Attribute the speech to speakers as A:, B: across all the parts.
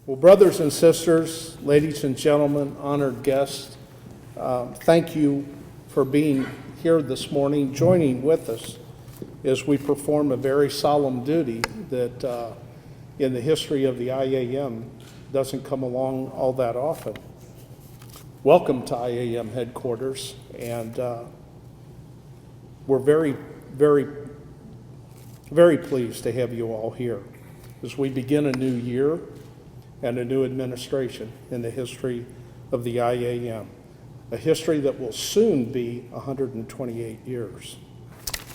A: Well, brothers and sisters, ladies and gentlemen, honored guests, thank you for being here this morning, joining with us as we perform a very solemn duty that in the history of the IAM doesn't come along all that often. Welcome to IAM headquarters, and we're very, very, very pleased to have you all here as we begin a new year and a new administration in the history of the IAM, a history that will soon be 128 years.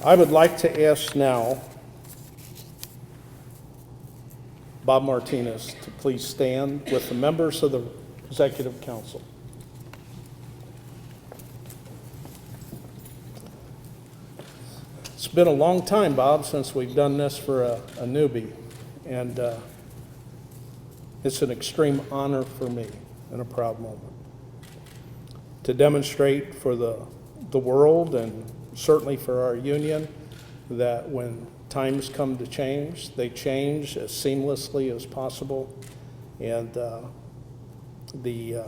A: I would like to ask now Bob Martinez to please stand with the members of the Executive Council. It's been a long time, Bob, since we've done this for a newbie, and it's an extreme honor for me and a proud moment to demonstrate for the world and certainly for our union that when times come to change, they change as seamlessly as possible, and the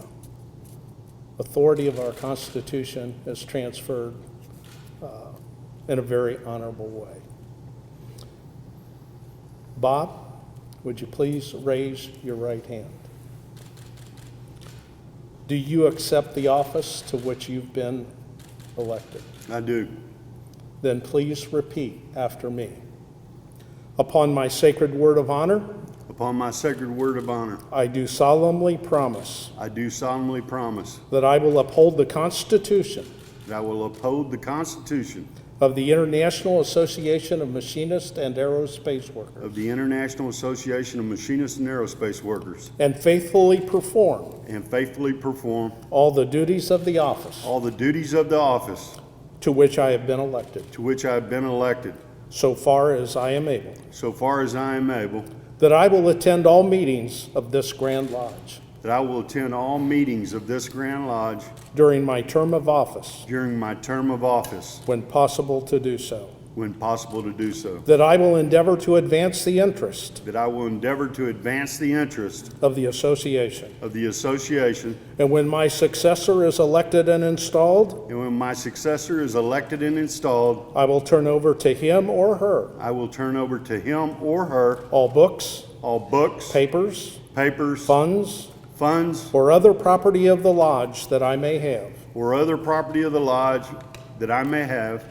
A: authority of our Constitution is transferred in a very honorable way. Bob, would you please raise your right hand? Do you accept the office to which you've been elected?
B: I do.
A: Then please repeat after me. Upon my sacred word of honor,
B: Upon my sacred word of honor,
A: I do solemnly promise
B: I do solemnly promise
A: that I will uphold the Constitution
B: that I will uphold the Constitution
A: of the International Association of Machinists and Aerospace Workers
B: of the International Association of Machinists and Aerospace Workers
A: and faithfully perform
B: and faithfully perform
A: all the duties of the office
B: all the duties of the office
A: to which I have been elected,
B: to which I have been elected,
A: so far as I am able,
B: so far as I am able,
A: that I will attend all meetings of this Grand Lodge
B: that I will attend all meetings of this Grand Lodge
A: during my term of office,
B: during my term of office,
A: when possible to do so,
B: when possible to do so,
A: that I will endeavor to advance the interest
B: that I will endeavor to advance the interest
A: of the association,
B: of the association,
A: and when my successor is elected and installed,
B: and when my successor is elected and installed,
A: I will turn over to him or her
B: I will turn over to him or her
A: all books,
B: all books,
A: papers,
B: papers,
A: funds,
B: funds,
A: or other property of the lodge that I may have.
B: or other property of the lodge that I may have.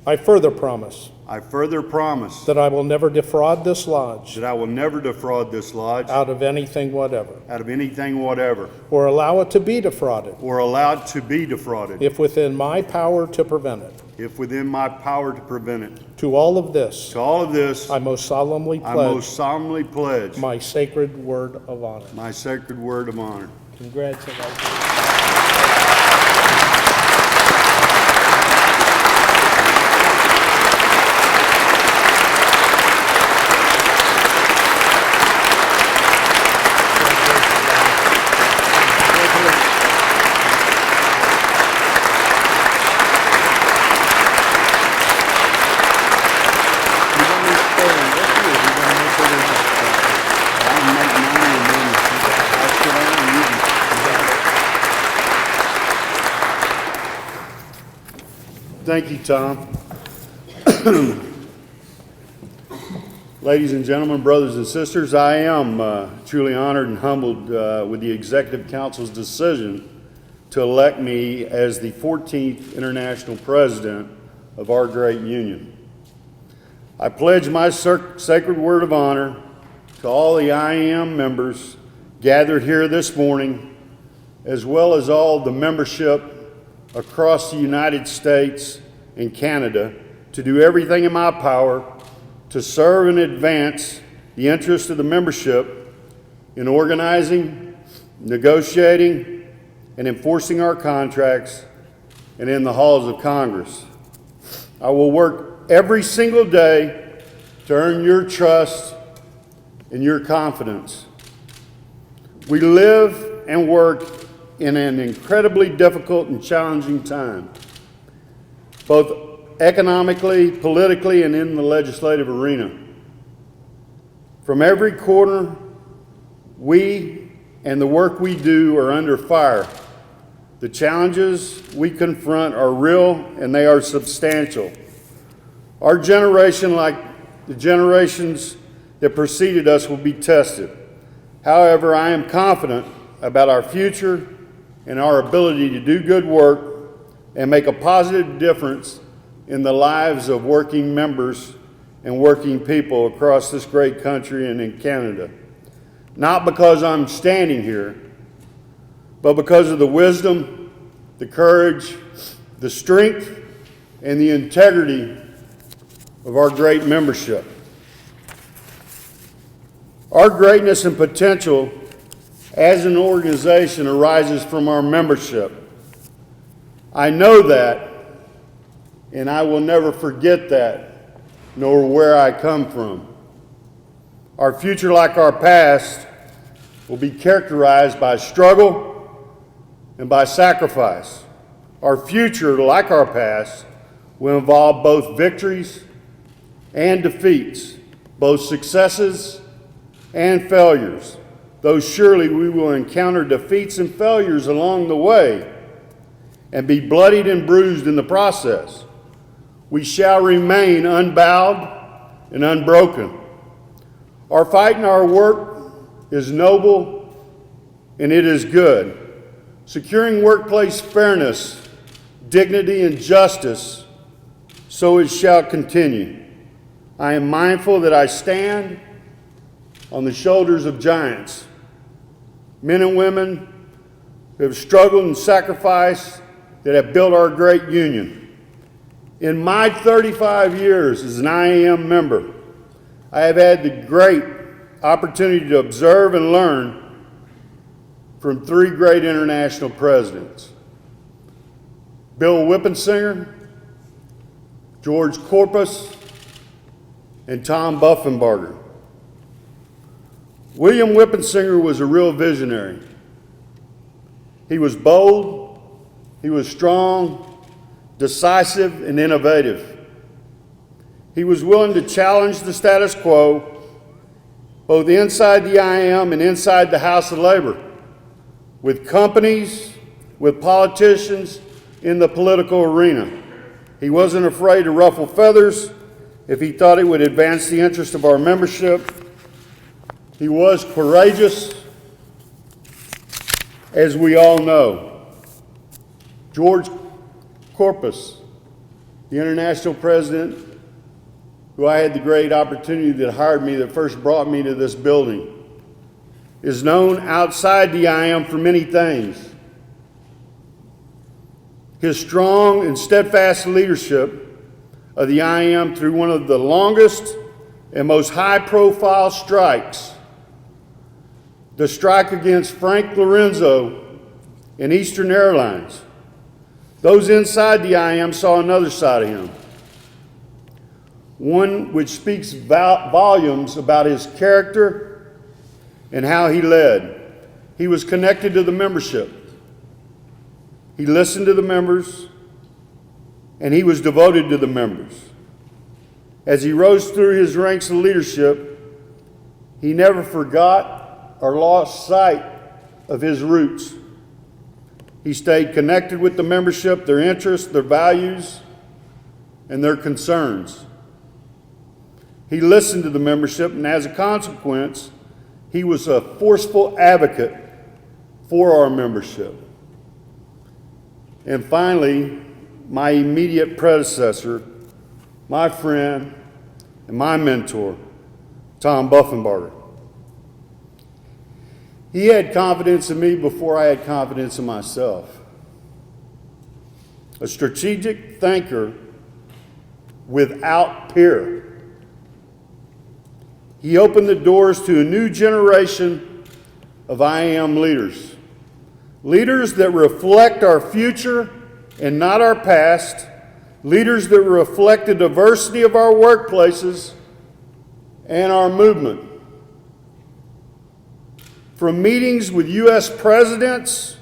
A: I further promise
B: I further promise
A: that I will never defraud this lodge
B: that I will never defraud this lodge
A: out of anything whatever,
B: out of anything whatever,
A: or allow it to be defrauded
B: or allowed to be defrauded,
A: if within my power to prevent it.
B: if within my power to prevent it.
A: To all of this,
B: To all of this,
A: I most solemnly
B: I
A: pledge
B: most solemnly pledge
A: my sacred word of honor.
B: my sacred word of honor.
A: Congratulations.
B: Thank you, Tom. Ladies and gentlemen, brothers and sisters, I am truly honored and humbled with the Executive Council's decision to elect me as the 14th International President of our great union. I pledge my sacred word of honor to all the IAM members gathered here this morning, as well as all the membership across the United States and Canada, to do everything in my power to serve and advance the interests of the membership in organizing, negotiating, and enforcing our contracts and in the halls of Congress. I will work every single day to earn your trust and your confidence. We live and work in an incredibly difficult and challenging time, both economically, politically, and in the legislative arena. From every corner, we and the work we do are under fire. The challenges we confront are real and they are substantial. Our generation, like the generations that preceded us, will be tested. However, I am confident about our future and our ability to do good work and make a positive difference in the lives of working members and working people across this great country and in Canada. Not because I'm standing here, but because of the wisdom, the courage, the strength, and the integrity of our great membership. Our greatness and potential as an organization arises from our membership. I know that, and I will never forget that, nor where I come from. Our future, like our past, will be characterized by struggle and by sacrifice. Our future, like our past, will involve both victories and defeats, both successes and failures. Though surely we will encounter defeats and failures along the way and be bloodied and bruised in the process, we shall remain unbowed and unbroken. Our fight and our work is noble and it is good. Securing workplace fairness, dignity, and justice, so it shall continue. I am mindful that I stand on the shoulders of giants, men and women who have struggled and sacrificed, that have built our great union. In my 35 years as an IAM member, I have had the great opportunity to observe and learn from three great international presidents: Bill Wippensinger, George Corpus, and Tom Buffenbarger. William Wippensinger was a real visionary. He was bold, he was strong, decisive, and innovative. He was willing to challenge the status quo, both inside the IAM and inside the House of Labor, with companies, with politicians in the political arena. He wasn't afraid to ruffle feathers if he thought it would advance the interest of our membership. He was courageous, as we all know. George Corpus, the international president who I had the great opportunity that hired me, that first brought me to this building, is known outside the IAM for many things. His strong and steadfast leadership of the IAM through one of the longest and most high-profile strikes, the strike against Frank Lorenzo and Eastern Airlines. Those inside the IAM saw another side of him, one which speaks volumes about his character and how he led. He was connected to the membership. He listened to the members, and he was devoted to the members. As he rose through his ranks of leadership, he never forgot or lost sight of his roots. He stayed connected with the membership, their interests, their values, and their concerns. He listened to the membership, and as a consequence, he was a forceful advocate for our membership. And finally, my immediate predecessor, my friend, and my mentor, Tom Buffenbarger. He had confidence in me before I had confidence in myself. A strategic thinker without peer. He opened the doors to a new generation of IAM leaders. Leaders that reflect our future and not our past. Leaders that reflect the diversity of our workplaces and our movement. From meetings with U.S. presidents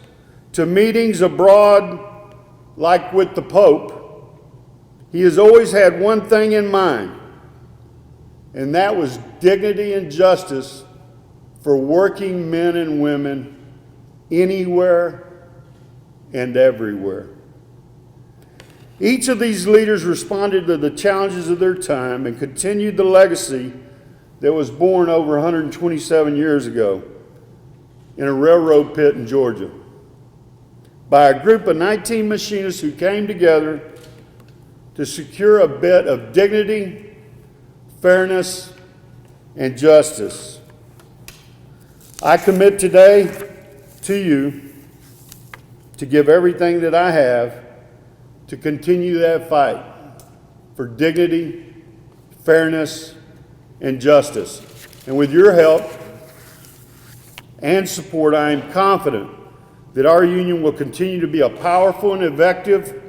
B: to meetings abroad, like with the Pope, he has always had one thing in mind, and that was dignity and justice for working men and women anywhere and everywhere. Each of these leaders responded to the challenges of their time and continued the legacy that was born over 127 years ago in a railroad pit in Georgia by a group of 19 machinists who came together to secure a bit of dignity, fairness, and justice. I commit today to you to give everything that I have to continue that fight for dignity, fairness, and justice. And with your help and support, I am confident that our union will continue to be a powerful and effective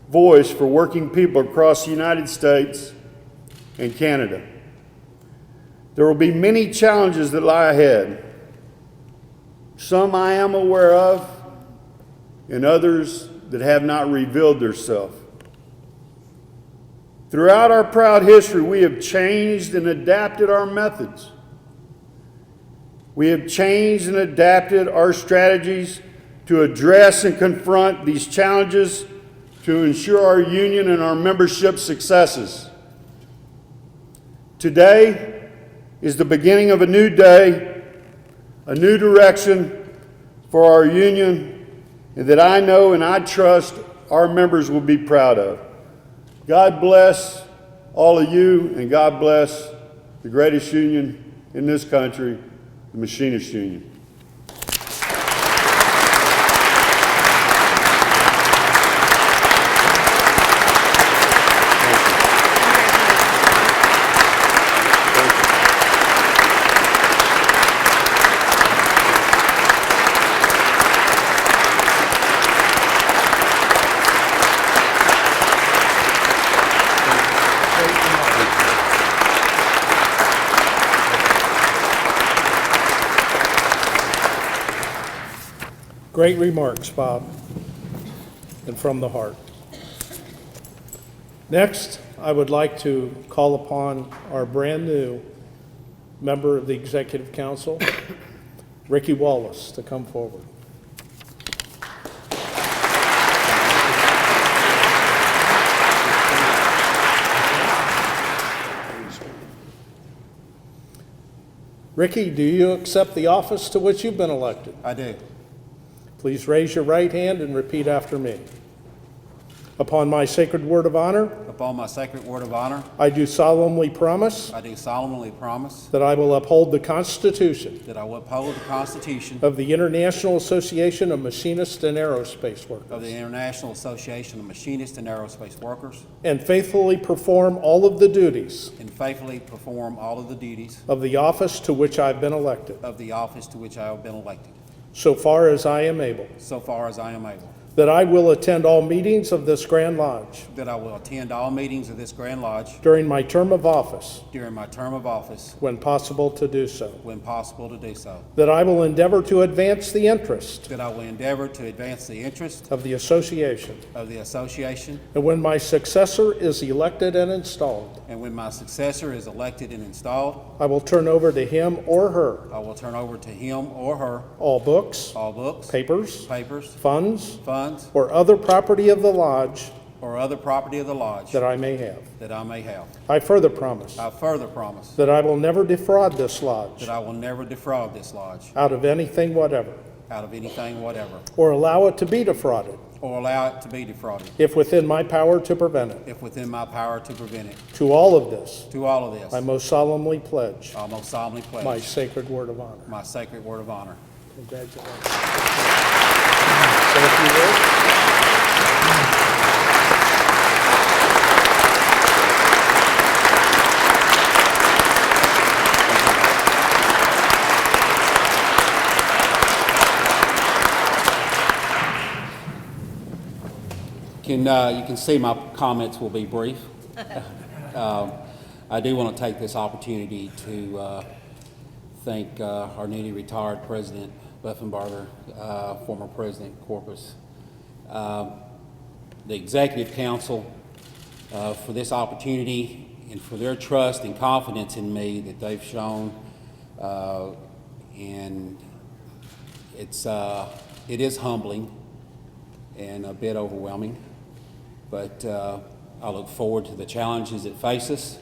B: voice for working people across the United States and Canada. There will be many challenges that lie ahead. Some I am aware of, and others that have not revealed themselves. Throughout our proud history, we have changed and adapted our methods. We have changed and adapted our strategies to address and confront these challenges to ensure our union and our membership successes. Today is the beginning of a new day, a new direction for our union, and that I know and I trust our members will be proud of. God bless all of you, and God bless the greatest union in this country, the Machinist Union.
A: Great remarks, Bob, and from the heart. Next, I would like to call upon our brand new member of the Executive Council, Ricky Wallace, to come forward. Ricky, do you accept the office to which you've been elected?
C: I do.
A: Please raise your right hand and repeat after me. Upon my sacred word of honor,
C: Upon my sacred word of honor,
A: I do solemnly promise
C: I do solemnly promise
A: that I will uphold the Constitution
C: that I will uphold the Constitution
A: of the International Association of Machinists and Aerospace
C: of the
A: Workers
C: International Association of Machinists and Aerospace Workers,
A: and faithfully perform all of the duties
C: and faithfully perform all of the duties
A: of the office to which I've been elected,
C: of the office to which I have been elected,
A: so far as I am able,
C: so far as I am able,
A: that I will attend all meetings of this Grand Lodge
C: that I will attend all meetings of this Grand Lodge
A: during my term of office,
C: during my term of office,
A: when possible to do so,
C: when possible to do so,
A: that I will endeavor to advance the interest
C: that I will endeavor to advance the interest
A: of the association,
C: of the association,
A: and when my successor is elected and installed,
C: and when my successor is elected and installed,
A: I will turn over to him or her
C: I will turn over to him or her
A: all books,
C: all books,
A: papers,
C: papers,
A: funds,
C: funds,
A: or other property of the lodge
C: or other property of the lodge
A: that I may have.
C: I
A: I further promise
C: further promise
A: that I will never defraud this lodge
C: that I will never defraud this lodge
A: out of anything whatever,
C: out of anything whatever,
A: or allow it to be defrauded
C: or allow it to be defrauded,
A: if within my power to prevent it.
C: if within my power to prevent it.
A: To all of this,
C: To all of this,
A: I most solemnly pledge
C: I most solemnly pledge
A: my sacred word of honor.
C: my sacred word of honor.
A: Congratulations. So if you will,
C: You can see my comments will be brief. I do want to take this opportunity to thank our newly retired President Buffenbarger, former President Corpus, the Executive Council for this opportunity and for their trust and confidence in me that they've shown. And it's It is humbling and a bit overwhelming, but I look forward to the challenges that face us.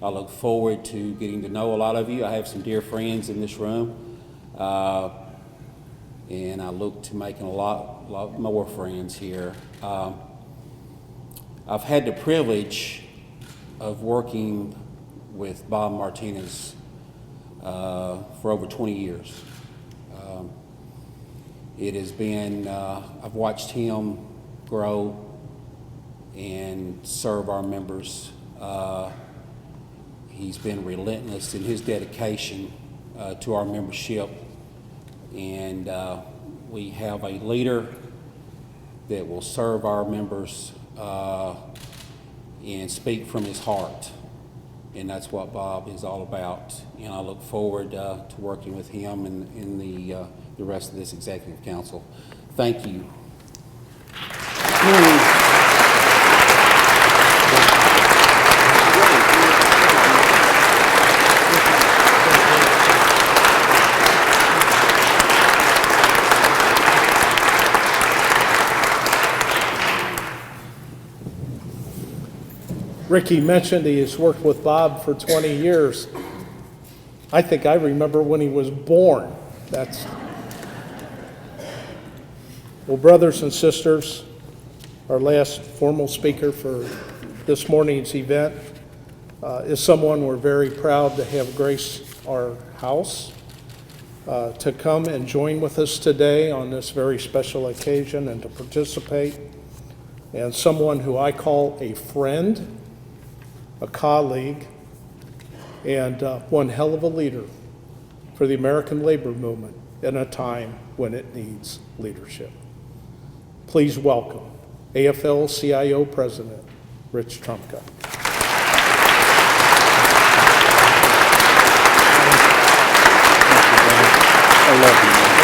C: I look forward to getting to know a lot of you. I have some dear friends in this room, and I look to making a lot more friends here. I've had the privilege of working with Bob Martinez for over 20 years. It has been, I've watched him grow and serve our members. He's been relentless in his dedication to our membership, and we have a leader that will serve our members and speak from his heart, and that's what Bob is all about. And I look forward to working with him and in the rest of this executive council. Thank you.
A: Ricky mentioned he has worked with Bob for 20 years. I think I remember when he was born. Well, brothers and sisters, our last formal speaker for this morning's event is someone we're very proud to have grace our house to come and join with us today on this very special occasion and to participate, and someone who I call a friend, a colleague, and one hell of a leader for the American labor movement in a time when it needs leadership. Please welcome AFL-CIO President Rich Trumka.
B: I love you, man.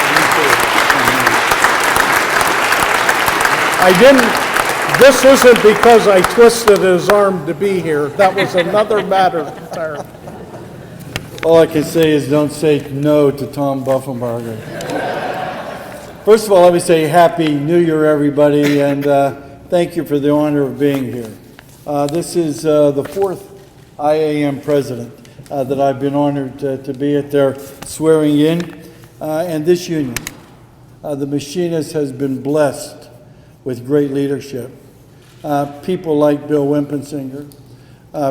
A: I didn't, this isn't because I twisted his arm to be here. That was another matter entirely.
D: All I can say is don't say no to Tom Buffenbarger. First of all, let me say Happy New Year, everybody, and thank you for the honor of being here. This is the fourth IAM president that I've been honored to be at their swearing in. And this union, the Machinists, has been blessed with great leadership. People like Bill Wimpensinger,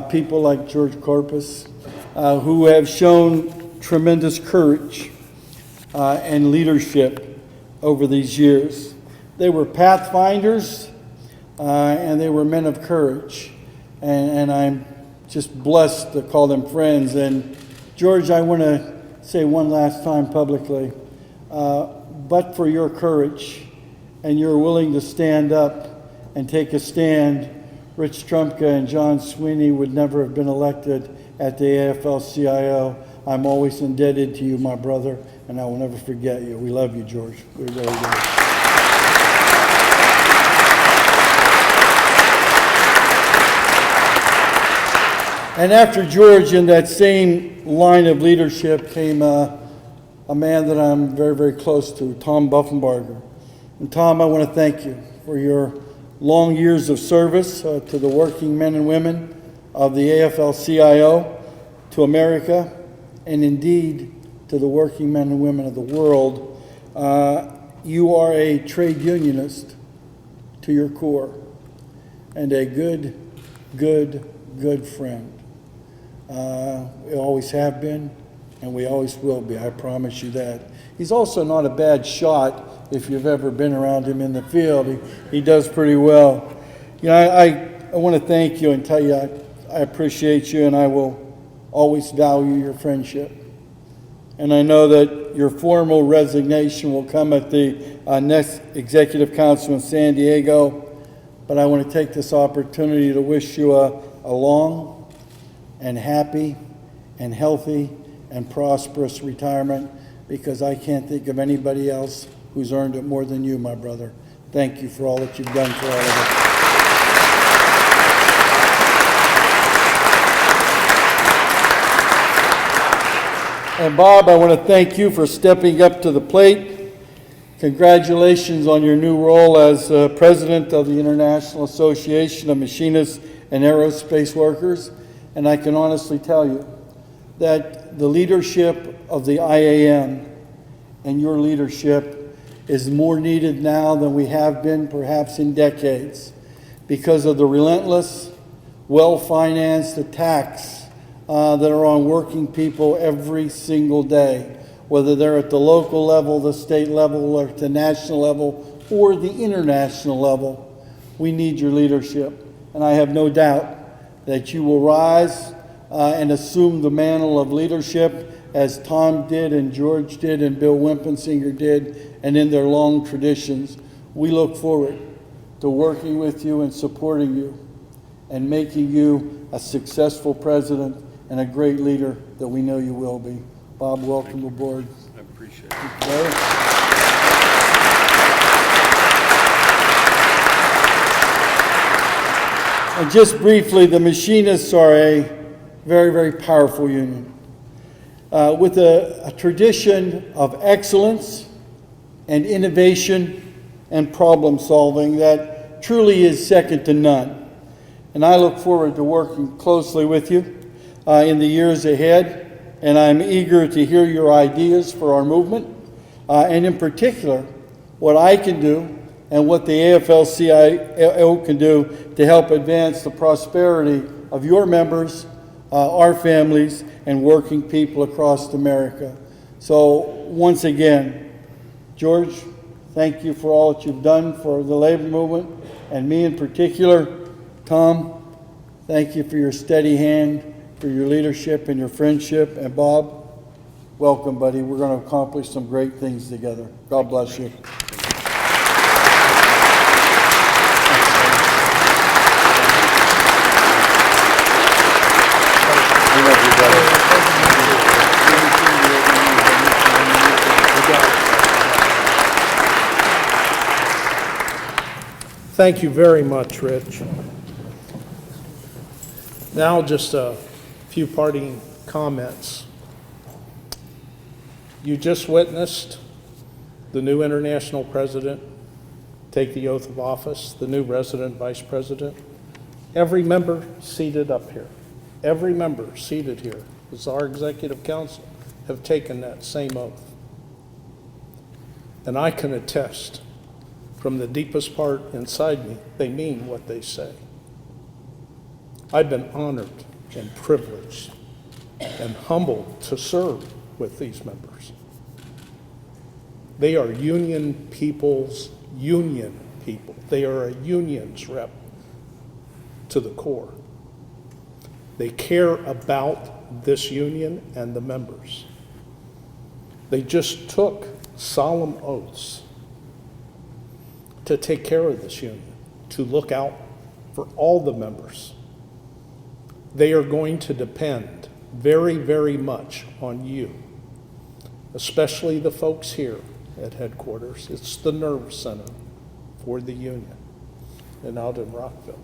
D: people like George Corpus, who have shown tremendous courage and leadership over these years. They were pathfinders and they were men of courage. And I'm just blessed to call them friends. And George, I want to say one last time publicly, but for your courage and you're willing to stand up and take a stand, Rich Trumka and John Sweeney would never have been elected at the AFL-CIO. I'm always indebted to you, my brother, and I will never forget you. We love you, George. We really do. And after George, in that same line of leadership, came a man that I'm very, very close to, Tom Buffenbarger. And Tom, I want to thank you for your long years of service to the working men and women of the AFL-CIO, to America, and indeed to the working men and women of the world. You are a trade unionist to your core and a good friend. We always have been, and we always will be, I promise you that. He's also not a bad shot if you've ever been around him in the field. He does pretty well. You know, I want to thank you and tell you I appreciate you, and I will always value your friendship. And I know that your formal resignation will come at the next Executive Council in San Diego, but I want to take this opportunity to wish you a long and happy and healthy and prosperous retirement, because I can't think of anybody else who's earned it more than you, my brother. Thank you for all that you've done for all of us. And Bob, I want to thank you for stepping up to the plate Congratulations on your new role as President of the International Association of Machinists and Aerospace Workers. And I can honestly tell you that the leadership of the IAM and your leadership is more needed now than we have been perhaps in decades because of the relentless, well-financed attacks that are on working people every single day, whether they're at the local level, the state level, or at the national level, or the international level. We need your leadership, and I have no doubt that you will rise and assume the mantle of leadership as Tom did and George did and Bill Wimpensinger did, and in their long traditions. We look forward to working with you and supporting you and making you a successful president and a great leader that we know you will be. Bob, welcome aboard.
B: I appreciate it.
D: And just briefly, the Machinists are a very, very powerful union with a tradition of excellence and innovation and problem solving that truly is second to none. And I look forward to working closely with you in the years ahead, and I'm eager to hear your ideas for our movement, and in particular, what I can do and what the AFL-CIO can do to help advance the prosperity of your members, our families, and working people across America. So once again, George, thank you for all that you've done for the labor movement, and me in particular. Tom, thank you for your steady hand, for your leadership and your friendship. And Bob, welcome, buddy. We're going to accomplish some great things together. God bless you.
A: Thank you very much, Rich. Now just a few parting comments. You just witnessed the new international president take the oath of office, the new resident vice president. Every member seated up here, every member seated here, as our executive council, have taken that same oath. And I can attest from the deepest part inside me, they mean what they say. I've been honored and privileged and humbled to serve with these members. They are union people's union people. They are a union's rep to the core. They care about this union and the members. They just took solemn oaths to take care of this union, to look out for all the members. They are going to depend very, very much on you, especially the folks here at headquarters. It's the nerve center for the union and out in Rockville.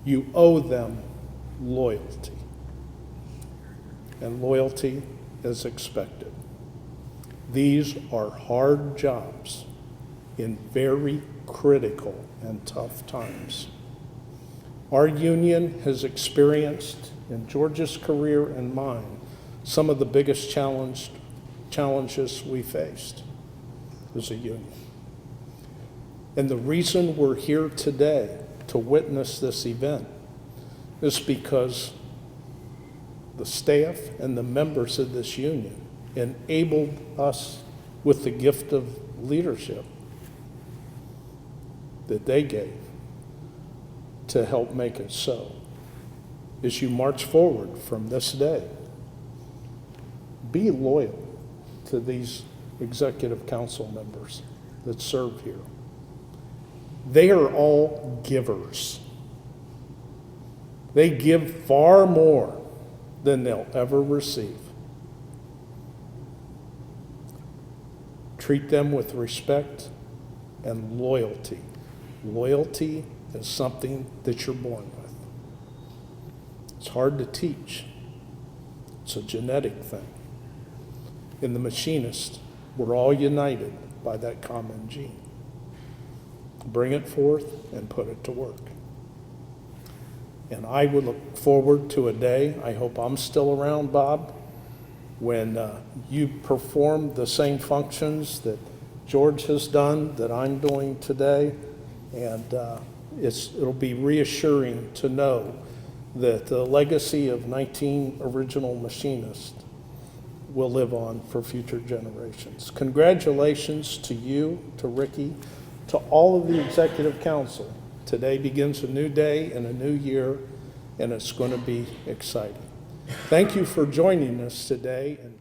A: You owe them loyalty, and loyalty is expected. These are hard jobs in very critical and tough times. Our union has experienced, in George's career and mine, some of the biggest challenges we faced as a union. And the reason we're here today to witness this event is because the staff and the members of this union enabled us with the gift of leadership that they gave to help make it so. As you march forward from this day, be loyal to these executive council members that serve here. They are all givers. They give far more than they'll ever receive. Treat them with respect and loyalty. Loyalty is something that you're born with. It's hard to teach. It's a genetic thing. and the machinists were all united by that common gene. Bring it forth and put it to work. And I would look forward to a day, I hope I'm still around, Bob, when you perform the same functions that George has done, that I'm doing today. And it'll be reassuring to know that the legacy of 19 original machinists will live on for future generations. Congratulations to you, to Ricky, to all of the Executive Council. Today begins a new day and a new year, and it's going to be exciting. Thank you for joining us today. And